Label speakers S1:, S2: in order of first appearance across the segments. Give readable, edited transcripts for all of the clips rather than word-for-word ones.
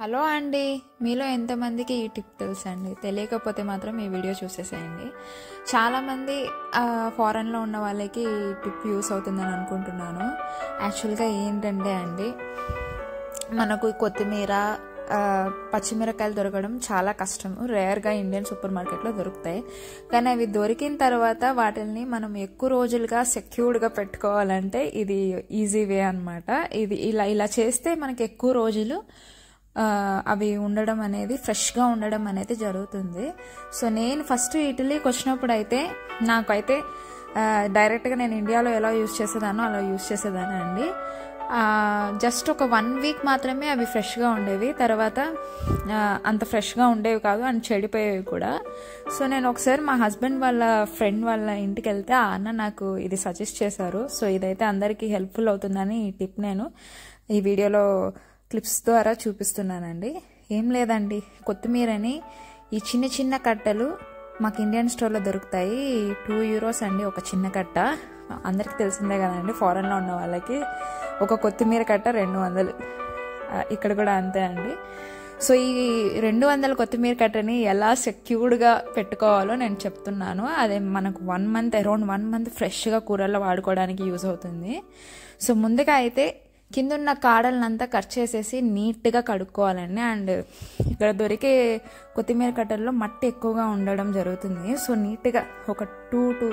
S1: Hello అండి, మీలో ఎంతమందికి ఈ టిప్ తెలుసండి? తెలియకపోతే మాత్రం ఈ వీడియో చూసేసేయండి. చాలామంది ఫారెన్లో ఉన్న వాళ్ళకి ఈ టిప్ యూస్ అవుతుందని అనుకుంటున్నాను. యాక్చువల్గా ఏంటంటే అండి, మనకు కొత్తిమీర పచ్చిమిరకాయలు దొరకడం చాలా కష్టం. రేర్గా ఇండియన్ సూపర్ మార్కెట్లో దొరుకుతాయి. కానీ అవి దొరికిన తర్వాత వాటిని మనం ఎక్కువ రోజులుగా సెక్యూర్డ్గా పెట్టుకోవాలంటే ఇది ఈజీ వే అనమాట. ఇది ఇలా చేస్తే మనకి ఎక్కువ రోజులు అవి ఉండడం అనేది, ఫ్రెష్గా ఉండడం అనేది జరుగుతుంది. సో నేను ఫస్ట్ ఇటలీకి వచ్చినప్పుడు అయితే నాకైతే డైరెక్ట్గా నేను ఇండియాలో ఎలా యూజ్ చేసేదానో అలా యూజ్ చేసేదాన్ని అండి. జస్ట్ ఒక 1 వీక్ మాత్రమే అవి ఫ్రెష్గా ఉండేవి. తర్వాత అంత ఫ్రెష్గా ఉండేవి కాదు అండ్ చెడిపోయేవి కూడా. సో నేను ఒకసారి మా హస్బెండ్ వాళ్ళ ఫ్రెండ్ వాళ్ళ ఇంటికి వెళ్తే ఆ అన్న నాకు ఇది సజెస్ట్ చేశారు. సో ఇదైతే అందరికీ హెల్ప్ఫుల్ అవుతుందని ఈ టిప్ నేను ఈ వీడియోలో క్లిప్స్ ద్వారా చూపిస్తున్నానండి. ఏం లేదండి, కొత్తిమీరని ఈ చిన్న చిన్న కట్టలు మాకు ఇండియన్ స్టోర్లో దొరుకుతాయి. 2 euros అండి ఒక చిన్న కట్ట. అందరికి తెలిసిందే కదండి, ఫారెన్లో ఉన్న వాళ్ళకి ఒక కొత్తిమీర కట్ట 200. ఇక్కడ కూడా అంతే అండి. సో ఈ 200 కొత్తిమీర కట్టని ఎలా సెక్యూర్డ్గా పెట్టుకోవాలో నేను చెప్తున్నాను. అదే మనకు 1 month, అరౌండ్ 1 month ఫ్రెష్గా కూరల్లో వాడుకోవడానికి యూజ్ అవుతుంది. సో ముందుగా అయితే కింద ఉన్న కాడలనంతా కట్ చేసేసి నీట్గా కడుక్కోవాలండి. అండ్ ఇక్కడ దొరికే కొత్తిమీర కట్టల్లో మట్టి ఎక్కువగా ఉండడం జరుగుతుంది. సో నీట్గా ఒక 2 to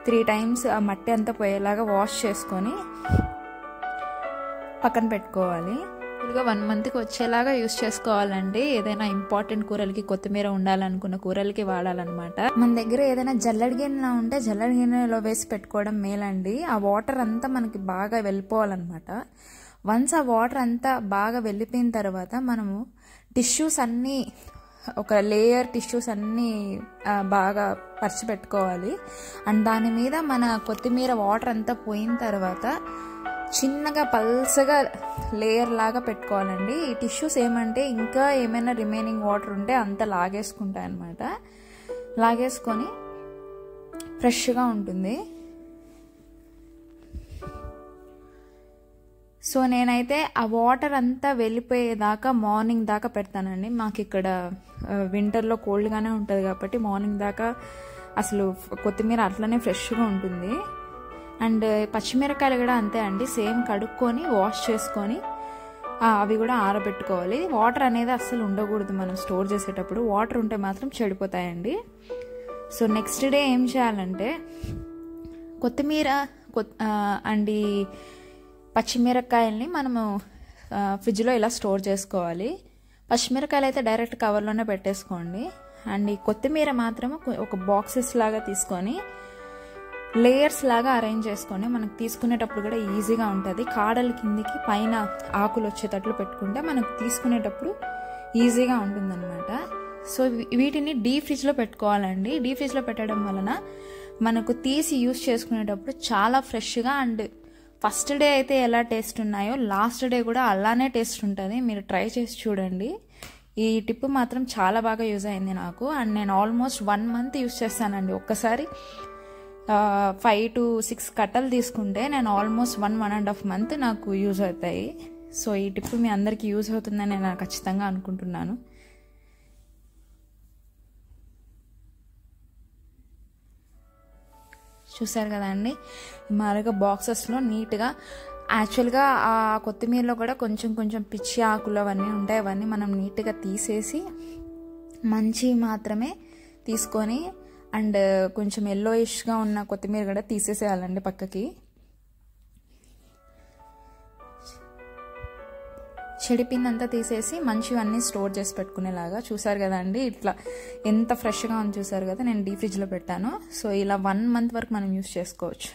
S1: 3 times ఆ మట్టి అంతా పోయేలాగా వాష్ చేసుకొని పక్కన పెట్టుకోవాలి. ఇదిగా 1 monthకి వచ్చేలాగా యూస్ చేసుకోవాలండి. ఏదైనా ఇంపార్టెంట్ కూరలకి కొత్తిమీర ఉండాలనుకున్న కూరలకి వాడాలన్నమాట. మన దగ్గర ఏదైనా జల్లెడ గిన్నె ఉంటే జల్లెడ గిన్నెలో వేసి పెట్టుకోవడం మేలండి. ఆ వాటర్ అంతా మనకి బాగా వెళ్ళిపోవాలన్నమాట. వన్స్ ఆ వాటర్ అంతా బాగా వెళ్ళిపోయిన తర్వాత మనము టిష్యూస్ అన్నీ, ఒక లేయర్ టిష్యూస్ అన్నీ బాగా పరిచి పెట్టుకోవాలి. అండ్ దాని మీద మన కొత్తిమీర వాటర్ అంతా పోయిన తర్వాత చిన్నగా పల్సగా లేయర్ లాగా పెట్టుకోవాలండి. ఈ టిష్యూస్ ఏమంటే ఇంకా ఏమైనా రిమైనింగ్ వాటర్ ఉంటే అంతా లాగేసుకుంటాయి అన్నమాట. లాగేసుకొని ఫ్రెష్గా ఉంటుంది. సో నేనైతే ఆ వాటర్ అంతా వెళ్ళిపోయేదాకా మార్నింగ్ దాకా పెడతానండి. మాకు ఇక్కడ వింటర్లో కోల్డ్గానే ఉంటుంది కాబట్టి మార్నింగ్ దాకా అసలు కొత్తిమీర అట్లనే ఫ్రెష్గా ఉంటుంది. అండ్ పచ్చిమిరకాయలు కూడా అంతే అండి, సేమ్ కడుక్కొని వాష్ చేసుకొని అవి కూడా ఆరబెట్టుకోవాలి. వాటర్ అనేది అస్సలు ఉండకూడదు మనం స్టోర్ చేసేటప్పుడు. వాటర్ ఉంటే మాత్రం చెడిపోతాయండి. సో నెక్స్ట్ డే ఏం చేయాలంటే కొత్తిమీర అండ్ పచ్చిమిరకాయల్ని మనము ఫ్రిడ్జ్లో ఇలా స్టోర్ చేసుకోవాలి. పచ్చిమిరకాయలు అయితే డైరెక్ట్ కవర్లోనే పెట్టేసుకోండి. అండ్ ఈ కొత్తిమీర మాత్రము ఒక బాక్సెస్ లాగా తీసుకొని లేయర్స్ లాగా అరేంజ్ చేసుకొని మనకు తీసుకునేటప్పుడు కూడా ఈజీగా ఉంటుంది. కాడల కిందికి పైన ఆకులు వచ్చేటట్లు పెట్టుకుంటే మనకు తీసుకునేటప్పుడు ఈజీగా ఉంటుందన్నమాట. సో వీటిని డీప్ ఫ్రిడ్జ్లో పెట్టుకోవాలండి. డీప్ ఫ్రిడ్జ్లో పెట్టడం వలన మనకు తీసి యూస్ చేసుకునేటప్పుడు చాలా ఫ్రెష్గా, అండ్ ఫస్ట్ డే అయితే ఎలా టేస్ట్ ఉన్నాయో లాస్ట్ డే కూడా అలానే టేస్ట్ ఉంటుంది. మీరు ట్రై చేసి చూడండి. ఈ టిప్ మాత్రం చాలా బాగా యూజ్ అయింది నాకు. అండ్ నేను ఆల్మోస్ట్ 1 month యూజ్ చేస్తానండి. ఒక్కసారి 5 to 6 కట్టలు తీసుకుంటే నేను ఆల్మోస్ట్ 1.5 month నాకు యూజ్ అవుతాయి. సో ఈ టిప్ మీ అందరికీ యూజ్ అవుతుందని నేను ఖచ్చితంగా అనుకుంటున్నాను. చూసారు కదండి, మామూలుగా బాక్సెస్లో నీట్గా. యాక్చువల్గా ఆ కొత్తిమీరలో కూడా కొంచెం కొంచెం పిచ్చి ఆకులు అవన్నీ ఉంటాయి. అవన్నీ మనం నీట్గా తీసేసి మంచివి మాత్రమే తీసుకొని, అండ్ కొంచెం ఎల్లోయిష్గా ఉన్న కొత్తిమీర కూడా తీసేసేయాలండి పక్కకి. చెడిపిందంతా తీసేసి మంచివన్నీ స్టోర్ చేసి పెట్టుకునేలాగా. చూసారు కదండి, ఇట్లా ఎంత ఫ్రెష్గా ఉంది చూసారు కదా. నేను డీప్ ఫ్రిడ్జ్లో పెట్టాను. సో ఇలా 1 month వరకు మనం యూస్ చేసుకోవచ్చు.